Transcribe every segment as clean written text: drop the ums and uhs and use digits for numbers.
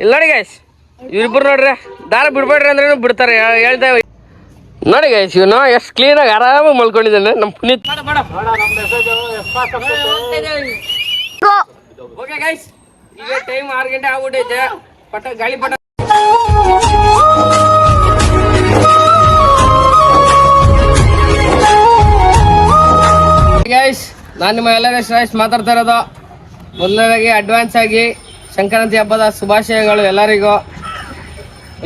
ಇಲ್ಲಿ ನೋಡಿ ಗೈಸ್, ಇವ್ರಿಬ್ರು ನೋಡ್ರಿ ದಾರ ಬಿಡ್ಬೇಡ್ರಿ ಅಂದ್ರೆ ಬಿಡ್ತಾರೆ. ಹೇಳ್ತಾ ನೋಡಿ ಗೈಸ್, ಇವನು ಎಷ್ಟು ಕ್ಲೀನಾಗಿ ಆರಾಮಾಗಿ ಮಲ್ಕೊಂಡಿದ್ದಾನೆ ನಮ್ಮ ಪುನೀತ್. ಓಕೆ ಗೈಸ್, ಈಗ ಟೈಮ್ 6 ಗಂಟೆ ಆಗ್ಬಿಟ್ಟೈತೆ. ಪಟ ಗಾಳಿ ಪಟ ಗೈಸ್, ನಾನು ನಿಮ್ಮ ಎಲ್ಲರ ಶ್ರೇಷ್ಠ ಮಾತಾಡ್ತಾ ಇರೋದು. ಮೊದಲನೇದಾಗಿ ಅಡ್ವಾನ್ಸ್ ಆಗಿ ಸಂಕ್ರಾಂತಿ ಹಬ್ಬದ ಶುಭಾಶಯಗಳು ಎಲ್ಲರಿಗೂ.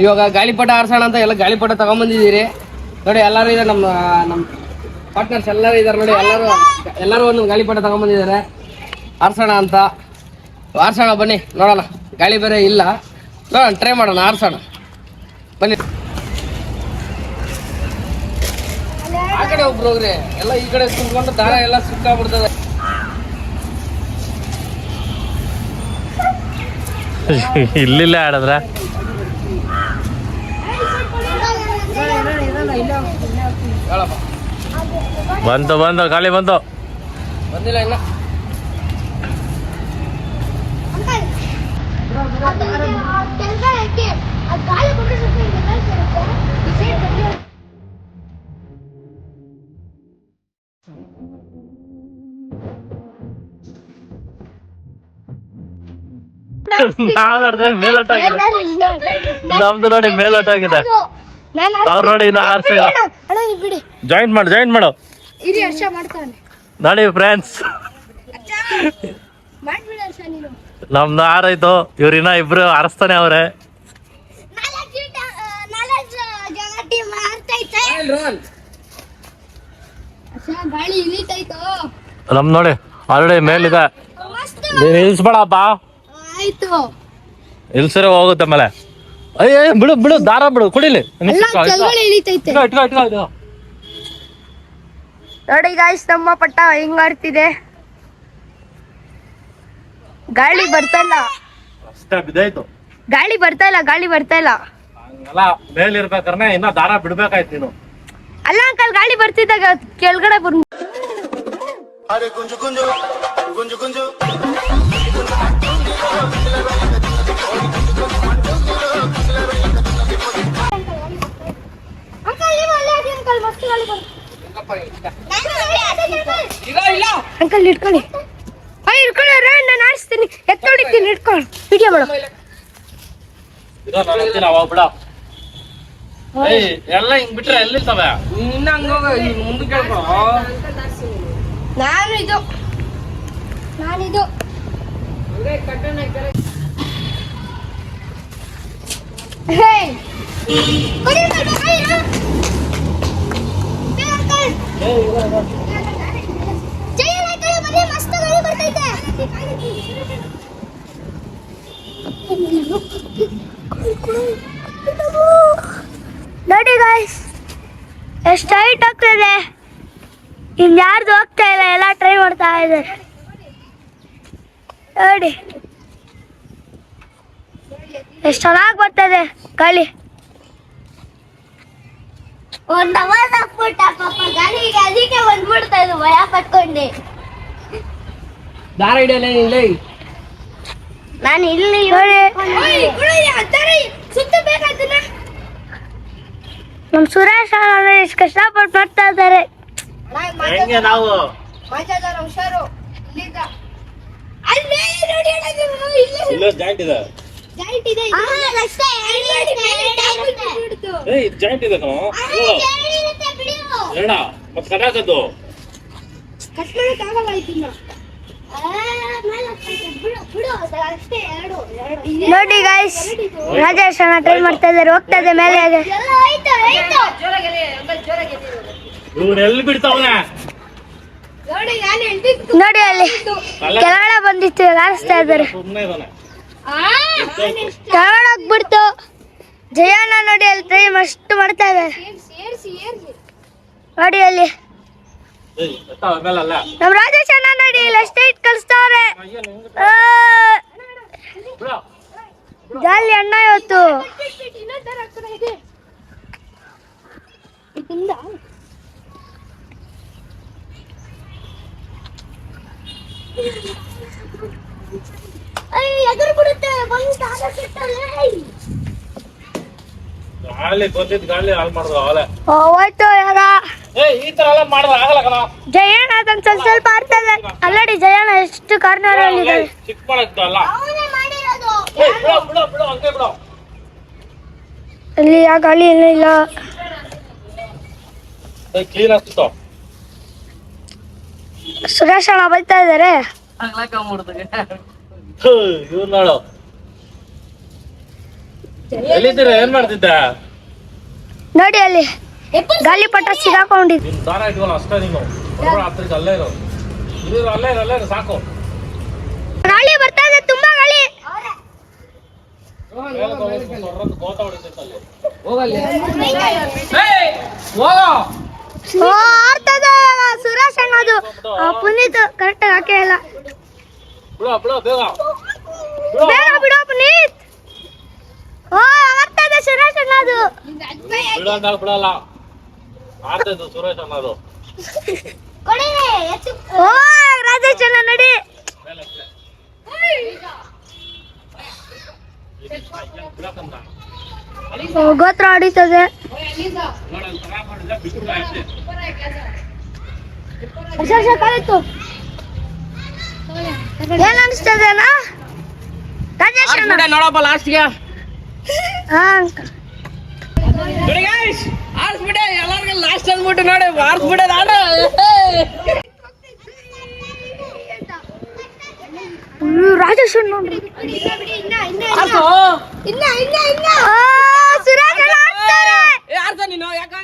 ಇವಾಗ ಗಾಳಿಪಟ ಆರಿಸೋಣ ಅಂತ ಎಲ್ಲ ಗಾಳಿಪಟ ತಗೊಂಬಂದಿದ್ದೀರಿ ನೋಡಿ. ಎಲ್ಲರೂ ಇದೆ, ನಮ್ಮ ಪಾರ್ಟ್ನರ್ಸ್ ಎಲ್ಲರೂ ಇದ್ದಾರೆ ನೋಡಿ. ಎಲ್ಲರೂ ಒಂದು ಗಾಳಿಪಟ ತಗೊಂಬಂದಿದ್ದಾರೆ ಆರಿಸೋಣ ಅಂತ. ಆರಿಸೋಣ ಬನ್ನಿ, ನೋಡೋಣ. ಗಾಳಿ ಬೇರೆ ಇಲ್ಲ, ನೋಡೋಣ, ಟ್ರೈ ಮಾಡೋಣ, ಆರಿಸೋಣ ಬನ್ನಿ. ಆ ಕಡೆ ಒಬ್ರು ಹೋಗ್ರಿ, ಎಲ್ಲ ಈ ಕಡೆ ಸುತ್ಕೊಂಡು ದಾರ ಎಲ್ಲ ಸುಕ್ಕಾಗ್ಬಿಡ್ತದೆ. ಇಲ್ಲಿಲ್ಲ ಆಡದ್ರ ಬಂತು ಗಾಳಿ ಬಂತು. ಬಂದಿಲ್ಲ ಇಲ್ಲ. ನಮ್ದು ನೋಡಿ ಮೇಲೋಟ ಆಗಿದೆ. ಅವ್ರು ನೋಡಿ ಇನ್ನು ಜಾಯಿಂಟ್ ಮಾಡು ನೋಡಿ ಫ್ರೆಂಡ್ಸ್. ನಮ್ದು ಆರಾಯ್ತು, ಇವ್ರಿನ್ನ ಇಬ್ರು ಆರಿಸ್ತಾನೆ ಅವ್ರೆ. ನಮ್ ನೋಡಿ ಆಲ್ರೆಡಿ ಮೇಲಿದೆ. ನೀನ್ ಇಳಿಸ್ಬೇಡಪ್ಪ, ಇಲ್ಸರೆ ಹೋಗುತ್ತೆ ಆಮೇಲೆ. ಅಯ್ಯ ಬಿಡು ದಾರ ಬಿಡು, ಕುಡಿಲಿ. ನೋಡಿ ಗಾಯ್ಸ್, ನಮ್ಮ ಪಟ್ಟ ಹೆಂಗ್ ಆಡ್ತಿದೆ. ಗಾಳಿ ಬರ್ತಾ ಇಲ್ಲ, ಗಾಳಿ ಬರ್ತಾ ಇಲ್ಲ. ಹಂಗಲ್ಲ, ಮೇಲಿರ್ಬೇಕಾದ್ರೆ ಇನ್ನ ದಾರ ಬಿಡ್ಬೇಕಾಯ್ತು ನೀನು. ಅಲ್ಲ ಅಂಕಲ್, ಗಾಳಿ ಬರ್ತಿದ್ದಾಗ ಕೆಳಗಡೆ ಬಂದು ಅಂಕಲ್ ಇಟ್ಕೊಳ್ಳಿ. ನಾನು ಆಡಿಸ್ತೀನಿ, ಎತ್ತೊಡಿತೀನಿ, ಇಟ್ಕೊಳ್ಳಿ, ವಿಡಿಯೋ ಮಾಡು. ಎಲ್ಲ ಹಿಂಗ್ ಬಿಟ್ರೆ ಎಲ್ಲಿರ್ತವೆ? ಇನ್ನ ಹಂಗೋಗ ಮುಂದಕ್ಕೆ ಹೇಳ್ಕೊ. ನಾನಿದು ನೋಡಿ ಗಾಯ್ಸ್, ಎಷ್ಟು ಹೈಟ್ ಆಗ್ತದೆ. ಇಲ್ಲಿ ಯಾರ್ದು ಹೋಗ್ತಾ ಇಲ್ಲ, ಎಲ್ಲ ಟ್ರೈ ಮಾಡ್ತಾ ಇದ್ದಾರೆ ನೋಡಿ. ಎಷ್ಟು ಚೆನ್ನಾಗಿ ಬರ್ತದೆ ಗಾಳಿ. ಗಾಳಿಗೆ ಅದಕ್ಕೆ ಬಂದ್ಬಿಡ್ತಾ ಇದ್ದು ಭಯ ಪಟ್ಕೊಂಡೆ. ದಾರ ಹಿಡಿಯಲ್ಲ ಇಲ್ಲಿ. ನಾನು ಇಲ್ಲಿ ನಮ್ ಸುರೇಶ್ ಎಷ್ಟು ಕಷ್ಟಪಟ್ಟು ಮಾಡ್ತಾ ಇದ್ದಾರೆ. ನಾವು ಜಾಯಿಂಟ್ ಇದೆ ಮತ್ತೆ ಕಟಾಕದ್ದು ನೋಡಿ ಗಾಯ್ಸ್, ರಾಜೇಶ್ ಅಣ್ಣ ಟ್ರೈ ಮಾಡ್ತಾ ಇದ್ದಾರೆ, ಹೋಗ್ತಾ ಇದೆ ಮೇಲೆ. ಎಲ್ಲಿ ಬಿಡ್ತಾವನೆ ನೋಡಿ, ಅಲ್ಲಿ ಕೆಳಗಡೆ ಬಂದಿತ್ತು, ಆರಿಸ್ತಾ ಇದ್ದಾರೆ. ಕೆಳಗಡೆ ಹೋಗ್ಬಿಡ್ತು. ಜಯಣ್ಣ ನೋಡಿ ಅಲ್ಲಿ ಟ್ರೈ ಮಸ್ತ್ ಮಾಡ್ತಾ ಇದ್ದಾರೆ ನೋಡಿ. ಅಲ್ಲಿ ನಮ್ ರಾಜೇಶ್ ಅಣ್ಣ ನೋಡಿ ಇಲ್ಲಿ ಅಷ್ಟೇ ಇಟ್ ಕಳಿಸ್ತಾವ್ರೆ. ಜಾಲಿ ಅಣ್ಣ ಇವತ್ತು. ಅಯ್ಯ ಎದುರು ಬಿಡುತ್ತೆ ಬಂದು ತಾನೇ ಗಾಳಿ ಬಂದಿದ್ ಗಾಳಿ ಹಾಳು ಮಾಡಿದ್ರು ಅವಳೆ. ಹೋಯ್ತು ಯಾರ ಈ ತರ ಎಲ್ಲ ಮಾಡಿದ್ರೆ ಆಗಲ್ಲ ಕಣ. ಜಯಣ್ಣ ಅದೊಂದು ಸ್ವಲ್ಪ ಆಡ್ತದೆ ಅಲ್ಲಡಿ. ಜಯಣ್ಣ ಎಷ್ಟು ಕಾರ್ನರ್ ಅಲ್ಲಿ ಇದ್ದಾರೆ. ಚಿಕ್ಕ ಮಾಡಿದ್ದು ಅಲ್ಲ. ಬಿಡು ಹಂಗೆ ಬಿಡು. ಇಲ್ಲಿ ಆ ಗಾಳಿ ಏನೂ ಇಲ್ಲ. ಕ್ಲೀನ್ ಆಗ್ತಿತ್ತು. ಸುರೇಶ್ ಅಣ್ಣ ಬೈತಾ ಇದಾರೆ. ಇವ್ರು ನೋಡು ಎಲ್ಲಿದ್ದೀರ, ಏನ್ ಮಾಡ್ತಿದ್ದ? ನೋಡಿ ಅಲ್ಲಿ ಗಾಳಿಪಟ ಸಿಗಾಕೊಂಡಿದ್. ನಿನ್ ದಾರ ಇಟ್ಕೊಲ್ಲ ಅಷ್ಟೇ. ನೀನು ಹತ್ರಕ್ಕೆ ಅಲ್ಲೇ ಇರೋ, ಅಲ್ಲೇ ಇರೋ ಸಾಕು. ಗಾಳಿ ಬರ್ತಾ ಇದೆ, ತುಂಬಾ ಗಾಳಿ. ಗೋತ ಹೊಡಿತೈತೆ ಅಲ್ಲಿ. ಓ ಆಡ್ತದೆ ಸುರೇಶ್ ಅಣ್ಣದು. ಪುನೀತ್ ಕರೆಕ್ಟ್ ಹಾಕೇ ಇಲ್ಲ. ಬಿಡು ಬೇಗ ಬೇಗ ಬಿಡು ಪುನೀತ್. ಓ ಆಡ್ತದೆ ಸುರೇಶ್ ಅಣ್ಣದು. ಬಿಡು ಅಂದಾಗ ಬಿಡಲ್ಲ. ಆಡ್ತೈತು ಸುರೇಶ್ ಅನ್ನೋದು. ಓ ರಾಜೇಶ್ ಅಣ್ಣ ನಡಿ. ಗೋತ್ರ ಆಡಿತದೆ. ಏನ್ ಅನಿಸ್ತದೆ ಅಣ್ಣ ರಾಜೇಶ್ ಅಣ್ಣ? ನೋಡಪ್ಪ ಲಾಸ್ಟ್ಗೆ ಹಾ ನೋಡಿ ಗೈಸ್, ಆರ್ಸ್ಬಿಟ್ಟೆ ಎಲ್ಲರಿಗೂ ಲಾಸ್ಟ್ ಅಂದ್ಬಿಟ್ಟು ನೋಡಿ ಆರ್ಸ್ಬಿಟ್ಟೆ ನಾನು. ರಾಜೇಶ್ ಅಣ್ಣ ನೋಡ್ರಿ. ಆರ್ಸು. ಸುರೇಶ್ ಅಣ್ಣ ಆಡ್ತಾರೆ. ಆರ್ಸ ನೀನು ಯಾಕ?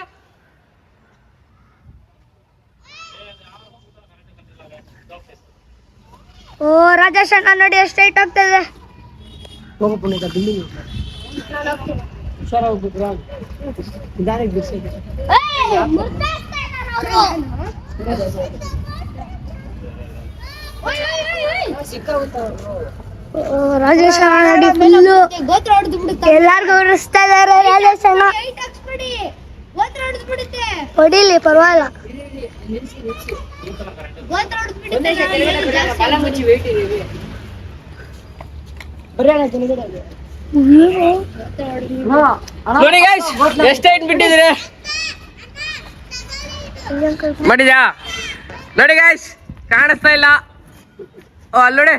ಓ ರಾಜೇಶ್ ಅಣ್ಣ ನೋಡಿ ಎಷ್ಟು ಹೈಟ್ ಆಗ್ತದೆ. ಹೋಗು ಪುನೀತ ಬಿಲ್ಡಿಂಗ್ ಹುಷಾರ ಹೋಗ್ಬಿಟ್ರ ಇದಾರೆ ಬಿಸಿ. ರಾಜೇಶ್ ಅಣ್ಣ ನೋಡಿ ಫುಲ್ಲು ಎಲ್ಲಾರ್ಗು ಉರಿಸ್ತಾ ಇದಾರೆ. ರಾಜೇಶ್ ಅಣ್ಣ ಹೊಡಿಲಿ ಪರವಾಗಿಲ್ಲ. ನೋಡಿ ಗೈಸ್ ಎಷ್ಟು ಹೈಟ್ ಬಿಟ್ಟಿದ್ದೀರಿ ಮಾಡಿದ್ಯಾ? ನೋಡಿ ಗೈಸ್ ಕಾಣಿಸ್ತಾ ಇಲ್ಲ. ಓ ಅಲ್ಲಿ ನೋಡಿ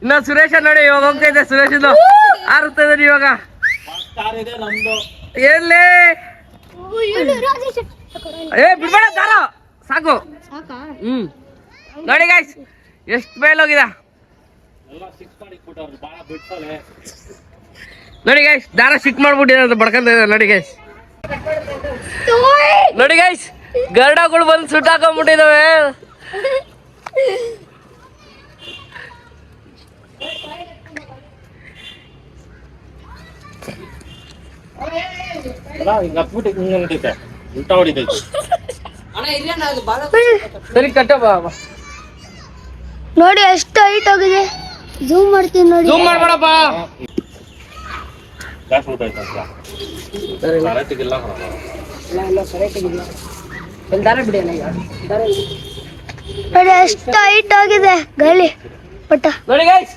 ಇನ್ನ ಸುರೇಶ ನೋಡಿ ಇವಾಗ ಹೋಗ್ತಾ ಇದೆ. ಸುರೇಶ್ ಇದು ಆರುತ್ತಾ ಇದ್ದಾನೆ ಇವಾಗ. ಎಲ್ಲಿ ಬಿಡ್ಬೇಡ ದಾರ ಸಾಕು. ನೋಡಿ ಗೈಸ್ ಎಷ್ಟು ಮೇಲೋಗಿದ. ನೋಡಿ ಗೈಸ್ ದಾರ ಸಿಕ್ ಮಾಡ್ಬಿಟ್ಟಿರೋದು ಬಡ್ಕೊಂತ ಇದೆ. ನೋಡಿ ಗೈಸ್ ನೋಡಿ ಗೈಸ್ ಗರುಡಗಳು ಬಂದು ಸುಟ್ಟಾಕೊಂಡ್ಬಿಟ್ಟಿದಾವೆ. ಸರಿ ಕಟ್ಟಪ್ಪ. ನೋಡಿ ಎಷ್ಟು ಹೈಟ್ ಹೋಗಿದೆ. ಜೂಮ್ ಮಾಡ್ತೀನಿ ನೋಡಿ. ಜೂಮ್ ಮಾಡ್ಬೇಡಪ್ಪ. ನೋಡಿ ಎಷ್ಟು ಹೈಟ್ ಹೋಗಿದೆ ಗಾಳಿ ಪಟ. ನೋಡಿ ಗೈಸ್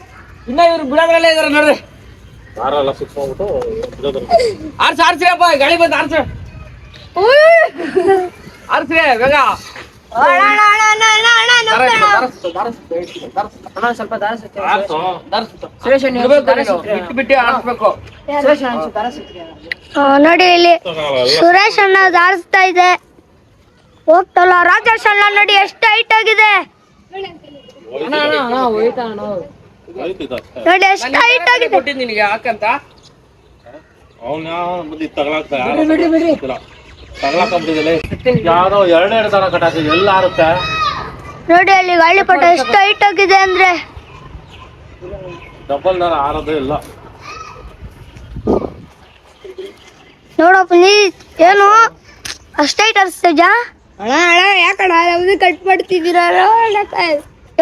ಇನ್ನ ಇವ್ರು ಬಿಡೋದ್ರಲ್ಲೇ ಇದಾರೆ ನೋಡ್ರಿ. ಆರ್ಸ್ರಪ್ಪ ಗಾಳಿ ಬಂದು ಆರ್ಸ್ರಿ ಬೇಗ. ಸ್ವಲ್ಪ ಬಿಟ್ಟು ಆರಿಸ್ಬೇಕು. ನೋಡಿ ಇಲ್ಲಿ ಸುರೇಶ್ ಅಣ್ಣ ದಾರಿಸ್ತಾ ಇದೆ. ಹೋಗ್ತಲ್ಲ ರಾಜೇಶ್ ಅಣ್ಣ ನೋಡಿ ಎಷ್ಟು ಹೈಟ್ ಆಗಿದೆ. ನೋಡಿ ಎಷ್ಟು ಹೈಟ್ ಆಗಿದೆ. ಕೊಟ್ಟಿದ್ದು ನಿನಗೆ ಹಾಕಂತ ಯಾರೋ ಎರಡೆರಡು ತರ ಕಟ್ಟಾಕಿದೆ ಎಲ್ಲ ಆರುತ್ತೆ. ನೋಡಿ ಅಲ್ಲಿ ಗಾಳಿಪಟ ಎಷ್ಟು ಹೈಟ್ ಆಗಿದೆ ಅಂದ್ರೆ ಡಬಲ್ ದಾರ ಆರೋದೇ ಇಲ್ಲ. ನೋಡಪ್ಪ ನೀ ಏನು ಅಷ್ಟು ಹೈಟ್ ಅನಿಸ್ತದ? ಯಾಕಣ್ಣ ಯಾವ್ದು ಕಟ್ ಮಾಡ್ತಿದ್ದೀರ?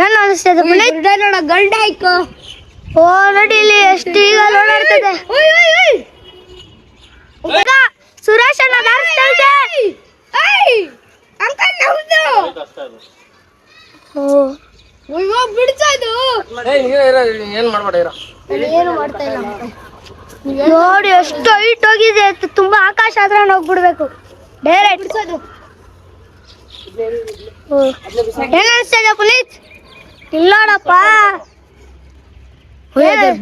ಏನು ಅನಿಸ್ತದೆ ನೋಡ ಗಂಡ ಆಯ್ಕು. ಓ ನೋಡಿ ಇಲ್ಲಿ ಎಷ್ಟು ಈಗ ಓಡಾಡ್ತದೆ. ಸುರೇಶ್ ಅಣ್ಣ ಬಿಡ್ತಾ ಇದು ಏನ್ ಮಾಡ್ಬೇಡ ಇರೋ. ಏನು ಮಾಡ್ತಾ ಇಲ್ಲ ನೋಡಿ ಎಷ್ಟು ಹೈಟ್ ಹೋಗಿದೆ ತುಂಬಾ ಆಕಾಶ ಹತ್ರ ಹೋಗ್ಬಿಡ್ಬೇಕು ಡೈರೆಕ್ಟ್. ಏನ್ ಅನ್ಸ್ತಾ ಪುನೀತ್? ಇಲ್ಲೋಡಪ್ಪ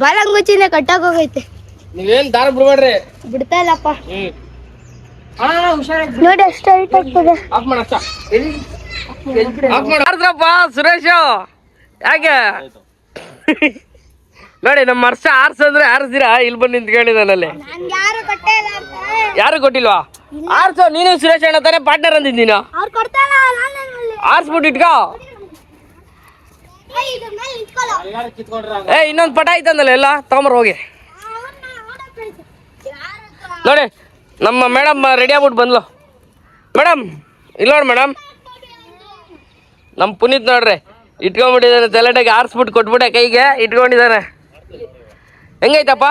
ಬಾಲಂಗುಚಿನ ಕಟ್ಟಾಕ್ ಹೋಗೈತೆ. ನೀವೇನ್ ದಾರ ಬಿಡ್ಬೇಡ್ರಿ. ಬಿಡ್ತಾ ಇಲ್ಲಪ್ಪ ನೋಡಿ ಎಷ್ಟು ಹೈಟ್ ಆಗ್ತದೆ. ಆಫ್ ಮಾಡ ಆರ್ದ್ರಪ್ಪ ಸುರೇಶ್ ಯಾಕೆ ನೋಡಿ ನಮ್ಮ ಹರ್ಷ ಆರ್ಸಂದ್ರೆ ಆರ್ಸಿರಾ ಇಲ್ಲಿ ಬಂದು ನಿಂತ್ಕೊಂಡಿದ್ದಾನಲ್ಲಿ. ಯಾರು ಕಟ್ಟೇ ಇಲ್ಲ ಯಾರು ಕೊಟ್ಟಿಲ್ವಾ? ಆರ್ಸೋ ನೀನು ಸುರೇಶ್ ಅಣ್ಣ ತಾನೇ ಪಾರ್ಟ್ನರ್ ಅಂದಿದ್ ನೀನು. ಅವ್ರು ಕೊಡ್ತಾರ ಆರ್ಸ್ಬಿಟ್ಟು ಇಟ್ಕೋ. ಇನ್ನೊಂದು ಪಟ ಐತಂದಲ್ಲ ಎಲ್ಲ ತಗೊಂಬರ್ ಹೋಗಿ. ನೋಡಿ ನಮ್ಮ ಮೇಡಮ್ ರೆಡಿ ಆಗ್ಬಿಟ್ಟು ಬಂದ್ಲು. ಮೇಡಮ್ ಇಲ್ಲ ನೋಡಿ ಮೇಡಮ್, ನಮ್ಮ ಪುನೀತ್ ನೋಡ್ರಿ ಇಟ್ಕೊಂಡ್ಬಿಟ್ಟಿದ್ದಾನೆ ತಲೆಟಾಗಿ ಆರಿಸ್ಬಿಟ್ಟು ಕೊಟ್ಬಿಟ್ಟೆ ಕೈಗೆ ಇಟ್ಕೊಂಡಿದ್ದಾನೆ. ಹೆಂಗೈತಪ್ಪ?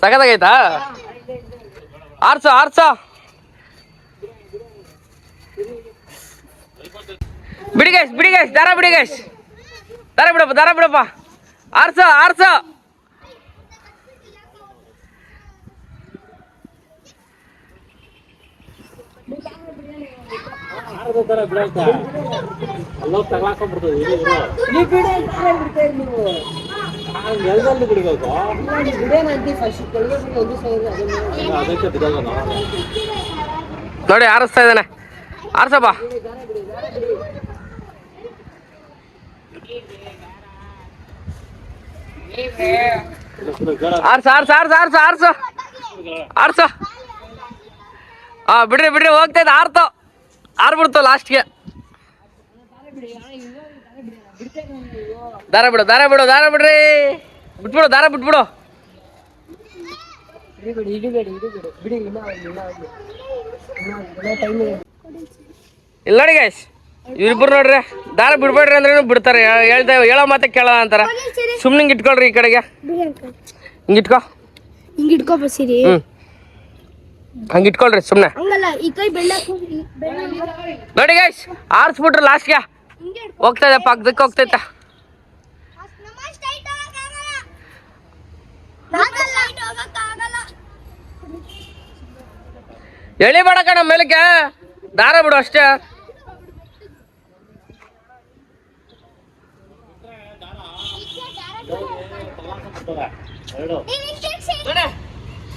ಸಖತ್ತಾಗೈತಾ? ಆರ್ಸೋ ಆರ್ಸೋ ಬಿಡಿಗೇಶ್ ಬಿಡಿಗೇಶ್ ದಾರ ಬಿಡಿಗೇಶ್ ದಾರ ಬಿಡಪ್ಪ ದಾರ ಬಿಡಪ್ಪ. ಆರ್ಸೋ ಆರ್ಸೋ ನೋಡಿ ಆರಿಸ್ತಾ ಇದ್ದಾನೆ. ಆರ್ಸಪ್ಪ. ಆರ್ಸ ಆರ್ಸ ಆರ್ಸ ಆರ್ಸ ಆರ್ಸ ಆರ್ಸ. ಹಾ ಬಿಡ್ರಿ ಬಿಡ್ರಿ ಹೋಗ್ತೈತೆ. ಆರ್ತೋ ಆರ್ಬಿಡ್ತು ಲಾಸ್ಟ್ಗೆ. ದಾರ ಬಿಡು ದಾರ ಬಿಡು ದಾರ ಬಿಡ್ರಿ ಬಿಟ್ಬಿಡು ದಾರ ಬಿಟ್ಬಿಡು. ಇಲ್ಲ ನೋಡಿ ಗೈಸ್ ಇವ್ರಿಬ್ರು ನೋಡ್ರಿ ದಾರ ಬಿಡ್ಬೇಡ್ರಿ ಅಂದ್ರೆ ಬಿಡ್ತಾರೆ. ಹೇಳೋ ಮಾತೆ ಕೇಳ ಅಂತಾರ. ಸುಮ್ನೆ ಹಿಂಗೆ ಇಟ್ಕೊಳ್ರಿ ಈ ಕಡೆಗೆ ಹಿಂಗೆ ಇಟ್ಕೋ. ಹಿಂಗೆ ಇಟ್ಕೋ ಬಸ್ಸಿರಿ. ಹಂಗೆ ಇಟ್ಕೊಳ್ರಿ ಸುಮ್ಮನೆ. ಈ ಕೈ ನೋಡಿ ಗೈಸ್ ಆರಿಸ್ಬಿಟ್ರು ಲಾಸ್ಟ್ಗೆ ಹೋಗ್ತಾ ಇದೆ ಪಕ್ಕದಕ್ಕೆ ಹೋಗ್ತೈತೆ. ಎಳಿಬೇಡ ಕಣ ಮೇಲಕ್ಕೆ ದಾರ ಬಿಡು ಅಷ್ಟೇ.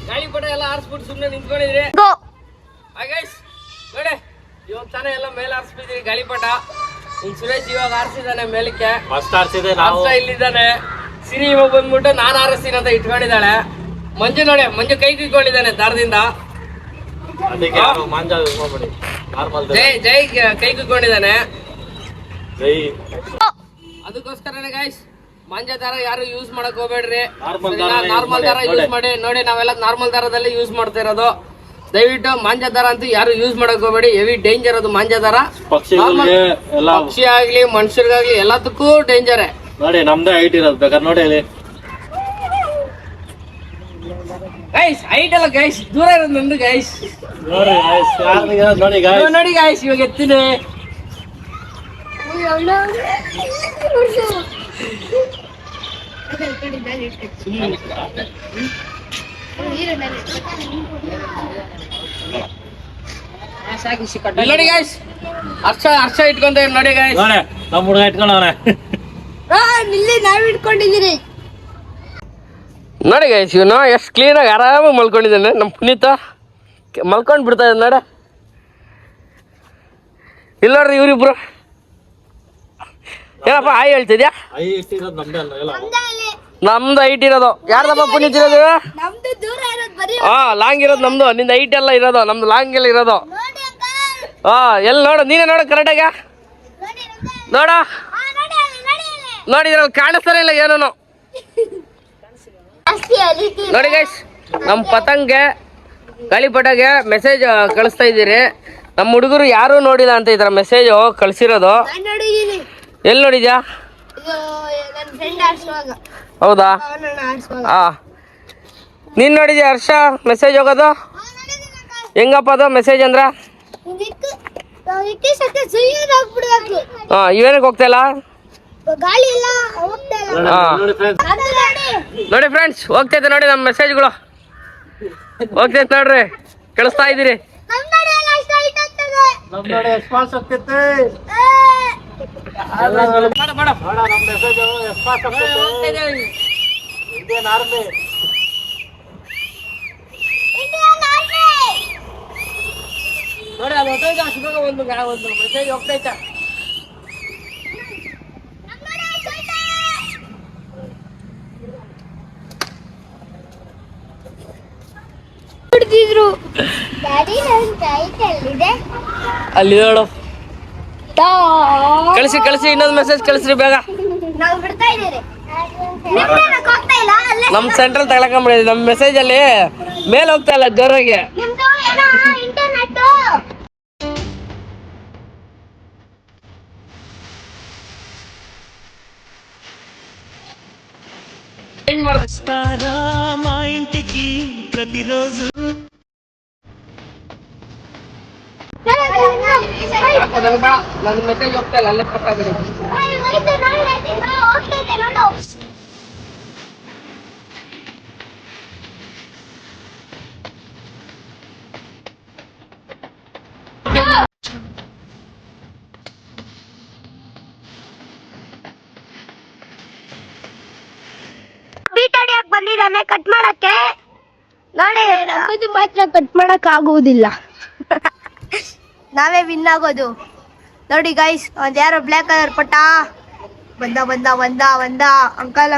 ಗಾಳಿಪಟ ಎಲ್ಲ ಆರಿಸ್ಬಿಟ್ಟು ಸುಮ್ಮನೆ ನಿಂತ್ಕೊಂಡಿದ್ರಿ. ನೋಡಿ ಇವಾಗ ತಾನೇ ಎಲ್ಲ ಮೇಲೆ ಆರಿಸ್ಬಿಟ್ಟಿದ್ರಿ ಗಾಳಿಪಟ. ಸುರೇಶ್ ಇವಾಗ ಆರಿಸಿದಾನೆ ಮೇಲಕ್ಕೆ. ಇಲ್ಲಿದ್ದಾನೆ. ಸಿರಿ ಇವಾಗ ಬಂದ್ಬಿಟ್ಟು ನಾನು ಆರಿಸ್ತೀನಿ ಅಂತ ಇಟ್ಕೊಂಡಿದ್ದಾಳೆ. ಮಂಜು ನೋಡಿ ಮಂಜು ಕೈ ಕುಯ್ಕೊಂಡಿದ್ದಾನೆ ದಾರದಿಂದ. ಜೈ ಜೈ ಕೈ ಕುಯ್ಕೊಂಡಿದ್ದಾನೆ. ಅದಕ್ಕೋಸ್ಕರನೇ ಗೈಸ್ ಮಂಜ ದಾರ ಯಾರು ಯೂಸ್ ಮಾಡಕ್ ಹೋಗ್ಬೇಡ್ರಿ. ನಾರ್ಮಲ್ ದಾರ ಯೂಸ್ ಮಾಡಿ. ನೋಡಿ ನಾವೆಲ್ಲ ನಾರ್ಮಲ್ ದಾರದಲ್ಲಿ ಯೂಸ್ ಮಾಡ್ತಾ ಇರೋದು. ದಯವಿಟ್ಟು ಮಾಂಜ ದಾರ ಅಂತೂ ಯಾರು ಯೂಸ್ ಮಾಡಕ್ ಹೋಗ್ಬೇಡಿ. ಹೆವಿ ಡೇಂಜರ್ ಅದು ಮಾಂಜ ದಾರ. ಪಕ್ಷಿ ಆಗ್ಲಿ ಮನುಷ್ಯರಿಗಾಗ್ಲಿ ಎಲ್ಲದಕ್ಕೂ ಡೇಂಜರ್. ನೋಡಿ ನಮ್ದೇ ಹೈಟ್ ಇರೋದು ಬೇಕಾದ್ರೆ ನೋಡಿ ಅಲ್ಲಿ ಗೈಸ್ ಹೈಟ್ ಅಲ್ಲ ಗೈಸ್ ದೂರ ಇರೋದು ನಂದು ಗೈಸ್. ನೋಡಿ ನೋಡಿ ಗೈಸ್ ಇವಾಗ ಎತ್ತೀನಿ. ನೋಡಿ ಗೈಸ್ ಹರ್ಷ ಇಟ್ಕೊಂತ ನೋಡಿ ಗೈಸ್. ನಮ್ಮ ಹುಡುಗ ಇಟ್ಕೊಂಡವನೆ. ನಾವ್ ಇಟ್ಕೊಂಡಿದ್ದೀರಿ ನೋಡಿ ಗೈಸ್ ಇವನು ಎಷ್ಟು ಕ್ಲೀನಾಗಿ ಆರಾಮಾಗಿ ಮಲ್ಕೊಂಡಿದ್ದಾನೆ. ನಮ್ಮ ಪುನೀತ ಮಲ್ಕೊಂಡು ಬಿಡ್ತಾ ಇದ್ದಾನೆ ನೋಡ. ಇಲ್ಲ ನೋಡ್ರಿ ಇವ್ರಿಬ್ರು ಏನಪ್ಪ ಹಾಯ್ ಹೇಳ್ತಿದ್ಯಾ? ನಮ್ದು ಹೈಟ್ ಇರೋದು ಯಾರ್ದಪ್ಪ ಪುನೀತ್ ಇರೋದು? ಹಾ ಲಾಂಗ್ ಇರೋದು ನಮ್ದು. ನಿಂದ ಹೈಟ್ ಎಲ್ಲ ಇರೋದು ನಮ್ದು ಲಾಂಗ್ ಎಲ್ಲ ಇರೋದು. ಹಾ ಎಲ್ಲಿ ನೋಡು ನೀನೇ ನೋಡು ಕರೆಕ್ಟಾಗ ನೋಡ. ನೋಡಿ ಇದ್ರಲ್ಲಿ ಕಾಣಿಸ್ತಾನೆ ಇಲ್ಲ ಏನೂ. ನೋಡಿ ಗೈಸ್ ನಮ್ಮ ಪತಂಗ್ಗೆ ಗಾಳಿಪಟಗೆ ಮೆಸೇಜ್ ಕಳಿಸ್ತಾ ಇದ್ದೀರಿ. ನಮ್ಮ ಹುಡುಗರು ಯಾರೂ ನೋಡಿಲ್ಲ ಅಂತ ಈ ಥರ ಮೆಸೇಜು ಕಳಿಸಿರೋದು. ಎಲ್ಲಿ ನೋಡಿದ್ಯಾ? ಹೌದಾ? ಹಾಂ ನೀನು ನೋಡಿದ್ಯಾ ಹರ್ಷ ಮೆಸೇಜ್ ಹೋಗೋದು? ಹೆಂಗಪ್ಪ ಅದು ಮೆಸೇಜ್ ಅಂದ್ರೆ? ಹಾಂ ಇವೇನಕ್ಕೆ ಹೋಗ್ತಾಯಿಲ್ಲ? ಗಾಳಿ ಇಲ್ಲ ಹೋಗ್ತಾ ಇಲ್ಲ ಹಾ. ನೋಡಿ ಫ್ರೆಂಡ್ಸ್, ಅದು ನೋಡಿ. ನೋಡಿ ಫ್ರೆಂಡ್ಸ್, ಹೋಗ್ತೈತೆ ನೋಡಿ ನಮ್ಮ ಮೆಸೇಜ್ಗಳು, ಹೋಗ್ತೈತೆ ನೋಡ್ರಿ, ಕಳಿಸ್ತಾ ಇದ್ದೀರಿ. ನಮ್ ನೋಡಿ ಎಲ್ಲ ಸ್ಟ್ರೈಟ್ ಆಗ್ತದೆ. ನಮ್ ನೋಡಿ ಎಕ್ಸ್ಪಾನ್ಸ್ ಆಗ್ತೈತೆ. ಏ, ಮಾಡು, ಮಾಡು. ನೋಡ ನಮ್ ಮೆಸೇಜ್ ಎಕ್ಸ್ಪಾನ್ಸ್ ಆಗ್ತೈತೆ. Indian army Indian army. ನೋಡಿ ಅದು ಹೊತ್ತೈತೆ, ಅಷ್ಟ್ರಾಗ ಒಂದು ಮೆಸೇಜ್ ಹೋಗ್ತೈತೆ. ನಮ್ ನೋಡಿ ಸ್ಟ್ರೈಟ್. ಬಿಡ್ತಿದ್ರು. ಡ್ಯಾಡಿ ನನ್ ಸ್ಟ್ರೈಟ್ ಎಲ್ಲಿದೆ? ಅಲ್ಲಿ ನೋಡು, ಕಳಿಸಿ ಇನ್ನೊಂದು ಮೆಸೇಜ್ ಕಳಿಸ್ರಿ ಬೇಗ. ನಾವು ಬಿಡ್ತಾ ಇದ್ದೀರಿ. ನಿಮ್ದೇನಕ್ಕೆ ಹೋಗ್ತಾ ಇಲ್ಲ? ಅಲ್ಲೇ ನಮ್ಮ ಸೆಂಟ್ರಲ್ ತಗೊಳಕೊಂಬಿಡಿ, ನಮ್ಮ ಮೆಸೇಜ್ ಅಲ್ಲಿ ಮೇಲೆ ಹೋಗ್ತಾ ಇಲ್ಲ ಜೋರಾಗಿ. ನಿಮ್ದು ಏನೋ ಇಂಟರ್ನೆಟ್. మా ఇంటికి ప్రతిరోజు ನನ್ನ ಮೆಸೇಜ್ ಹೋಗ್ತಾ ಇಲ್ಲ, ಅಲ್ಲೇ ಪಕ್ಕಾಗಿದೆ. ಬೀಟ್ ಹೊಡಿಯಕ್ ಬಂದಿದ್ದಾನೆ ಕಟ್ ಮಾಡಕ್ಕೆ. ನೋಡಿ ನಮ್ಮದು ಮಾತ್ರ ಕಟ್ ಮಾಡಕ್ ಆಗುವುದಿಲ್ಲ. ನಾವೇ ವಿನ್ ಆಗೋದು. ನೋಡಿ ಗೈಸ್, ಒಂದ್ ಯಾರೋ ಬ್ಲ್ಯಾಕ್ ಕಲರ್ ಪಟ್ಟ ಬಂದ ಅಂಕಲ್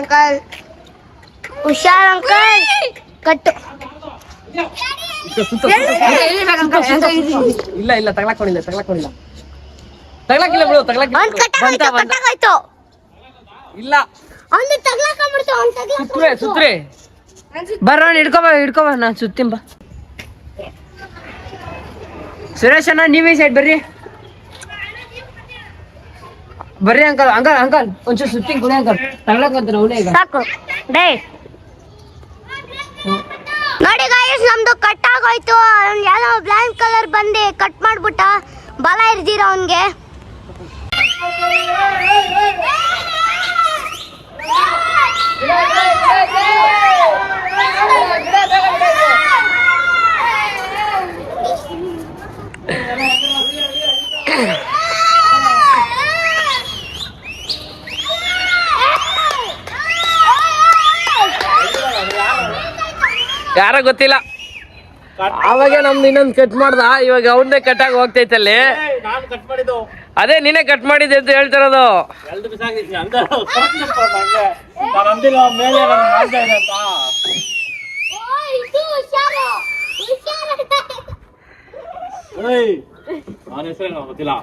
ಹುಷಾರ್ ಅಂಕಲ್. ಕಟ್ಟು. ಇಲ್ಲ ತಗೊಳಕೊಂಡಿಲ್ಲ ಬಿಡು, ಅವ್ನ್ ಕಟ್ಟಾಗೋಯ್ತು. ಇಲ್ಲ ಅವ್ನು ತಗ್ಲಾಕೊಂಡ್ಬಿಡ್ತು. ಅವ್ನು ಸುತ್ರಿ ಬರ್ರ, ಹಿಡ್ಕೊಬ ನಾನು ಸುತ್ತಿಂಬ. ಸುರೇಶ್ ಅಣ್ಣ, ನೀವೇ ಸೈಡ್ ಬರ್ರಿ ಅಂಕಲ್ ಒಂಚೂರು ಸುತ್ತಿ ಕುಡಿ ಅಂಕಲ್, ತಗೊಳಕಂತಾನೆ ಅವನೇ ಈಗ. ಸಾಕು ಡೇ. ನೋಡಿ ಗಾಯಸ್, ನಮ್ದು ಕಟ್ ಆಗೋಯ್ತು. ಏನೋ ಬ್ಲ್ಯಾಕ್ ಕಲರ್ ಬಂದು ಕಟ್ ಮಾಡ್ಬಿಟ್ಟ. ಬಲ ಇರ್ದಿರ ಅವನ್ಗೆ. ಯಾರ ಗೊತ್ತಿಲ್ಲ, ಅವಾಗ ನಮ್ದು ಇನ್ನೊಂದು ಕಟ್ ಮಾಡ್ದ, ಇವಾಗ ಅವನ್ನೇ ಕಟ್ಟಾಗಿ ಹೋಗ್ತೈತಲ್ಲಿ. ನಾನು ಕಟ್ ಮಾಡಿದ್ದು. ಅದೇ ನೀನೇ ಕಟ್ ಮಾಡಿದ್ದೆ ಅಂತ ಹೇಳ್ತಿರೋದು. ಎಲ್ದು ಬಿಸಾಕಿದ್ವಿ ಅಂತ ನಂಗೆ. ನಾನು ಅಂದಿಲ್ಲ ಮೇಲೆ ನಾನು ಮಾಡ್ತಾ ಇದೆ ಅಂತ. ಅವನ ಹೆಸರೇನು ಗೊತ್ತಿಲ್ಲ.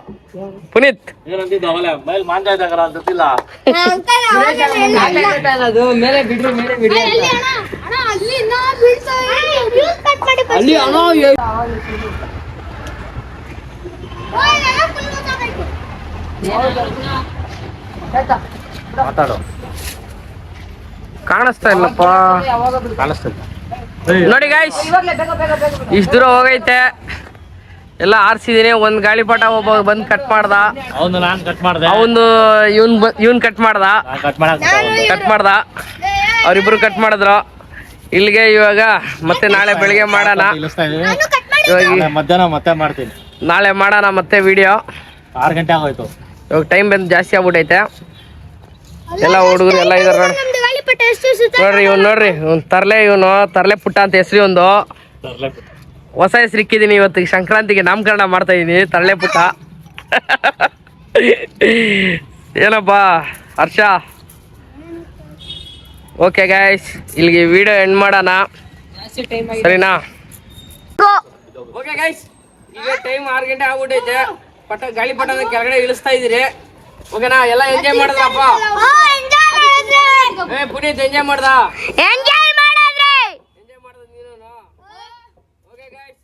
ಪುನೀತ್ ಏನಂತಿದ್ದು ಅವಲೇ ಮೇಲೆ ಮಾಡ್ತಾ ಇದ್ದಾಗಲ್ಲ ಅಂತ ಗೊತ್ತಿಲ್ಲ. ಅದು ಮೇಲೆ ಬಿಡ್ರಿ ಅಲ್ಲಿ ಮಾತಾಡು. ಕಾಣಿಸ್ತಾ ಇಲ್ಲಪ್ಪ. ಕಾಣಿಸ್ತದೆ ನೋಡಿ ಗಾಯ್ಸ್, ಇಷ್ಟು ದೂರ ಹೋಗೈತೆ, ಎಲ್ಲ ಆರ್ಸಿದೀನಿ. ಒಂದ್ ಗಾಳಿಪಟ ಒಬ್ಬ ಬಂದ್ ಕಟ್ ಮಾಡ್ದ, ಅವನು ನಾನು ಕಟ್ ಮಾಡಿದೆ. ಅವನು ಇವನ್ ಕಟ್ ಮಾಡ್ದ, ಕಟ್ ಮಾಡ್ದ, ಅವ್ರಿಬ್ರು ಕಟ್ ಮಾಡಿದ್ರು. ಇಲ್ಲಿಗೆ ಇವಾಗ ಮತ್ತೆ ನಾಳೆ ಬೆಳಿಗ್ಗೆ ಮಾಡೋಣ. ಇವಾಗ ಮಧ್ಯಾಹ್ನ ಮತ್ತೆ ಮಾಡ್ತೀನಿ. ನಾಳೆ ಮಾಡೋಣ ಮತ್ತೆ ವಿಡಿಯೋ. 6 ಗಂಟೆ ಆಗೋಯ್ತು. ಇವಾಗ ಟೈಮ್ ಬಂದು ಜಾಸ್ತಿ ಆಗ್ಬಿಟ್ಟೈತೆ. ಎಲ್ಲ ಹುಡುಗರು ಎಲ್ಲ ಇದಾರೆ ನೋಡಿ. ನೋಡ್ರಿ ಇವ್ನು ತರ್ಲೆ ಪುಟ್ಟ ಅಂತ ಹೆಸ್ರಿ ಒಂದು ಹೊಸ ಹೆಸರು ಇಕ್ಕಿದೀನಿ. ಇವತ್ತು ಸಂಕ್ರಾಂತಿಗೆ ನಾಮಕರಣ ಮಾಡ್ತಾ ಇದೀನಿ, ತರ್ಲೆ ಪುಟ್ಟ. ಏನಪ್ಪಾ ಹರ್ಷ? ಓಕೆ ಗೈಸ್, ಇಲ್ಲಿಗೆ ವಿಡಿಯೋ ಎಂಡ್ ಮಾಡೋಣ, ಸರಿನಾ? ಓಕೆ ಗೈಸ್, ಈಗ ಟೈಮ್ 6 ಗಂಟೆ ಆಗ್ಬಿಟ್ಟೈತೆ. ಗಾಳಿಪಟನ ಕೆಳಗಡೆ ಇಳಿಸ್ತಾ ಇದೀರಿ. ಓಕೆನಾ? ಎಲ್ಲ ಎಂಜಾಯ್ ಮಾಡಿದ್ರಪ್ಪ? ಪುನೀತ್ ಎಂಜಾಯ್ ಮಾಡ್ದ? ಎಂಜಾಯ್ ಮಾಡ್ದ ನೀನು? ಓಕೆ ಗೈಸ್,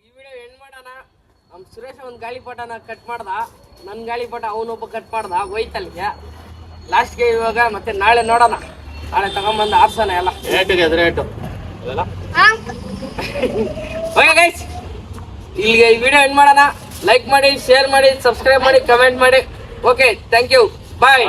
ಈ ವಿಡಿಯೋ ಎಂಡ್ ಮಾಡೋಣ. ನಮ್ಮ ಸುರೇಶ್ ಒಂದು ಗಾಳಿಪಟನ ಕಟ್ ಮಾಡ್ದ, ನನ್ನ ಗಾಳಿಪಟ ಅವನೊಬ್ಬ ಕಟ್ ಮಾಡ್ದ, ಹೋಯ್ತಲ್ಲಿಗೆ ಲಾಸ್ಟ್ಗೆ. ಇವಾಗ ಮತ್ತೆ ನಾಳೆ ನೋಡೋಣ, ನಾಳೆ ತಗೊಂಬಂದು ಆರ್ಸೋಣ ಎಲ್ಲ. ರೇಟು ಓಕೆ ಗೈಸ್, ಇಲ್ಲಿಗೆ ಈ ವಿಡಿಯೋ ಎಂಡ್ ಮಾಡೋಣ. ಲೈಕ್ ಮಾಡಿ, ಶೇರ್ ಮಾಡಿ, ಸಬ್ಸ್ಕ್ರೈಬ್ ಮಾಡಿ, ಕಮೆಂಟ್ ಮಾಡಿ. Okay, thank you, bye.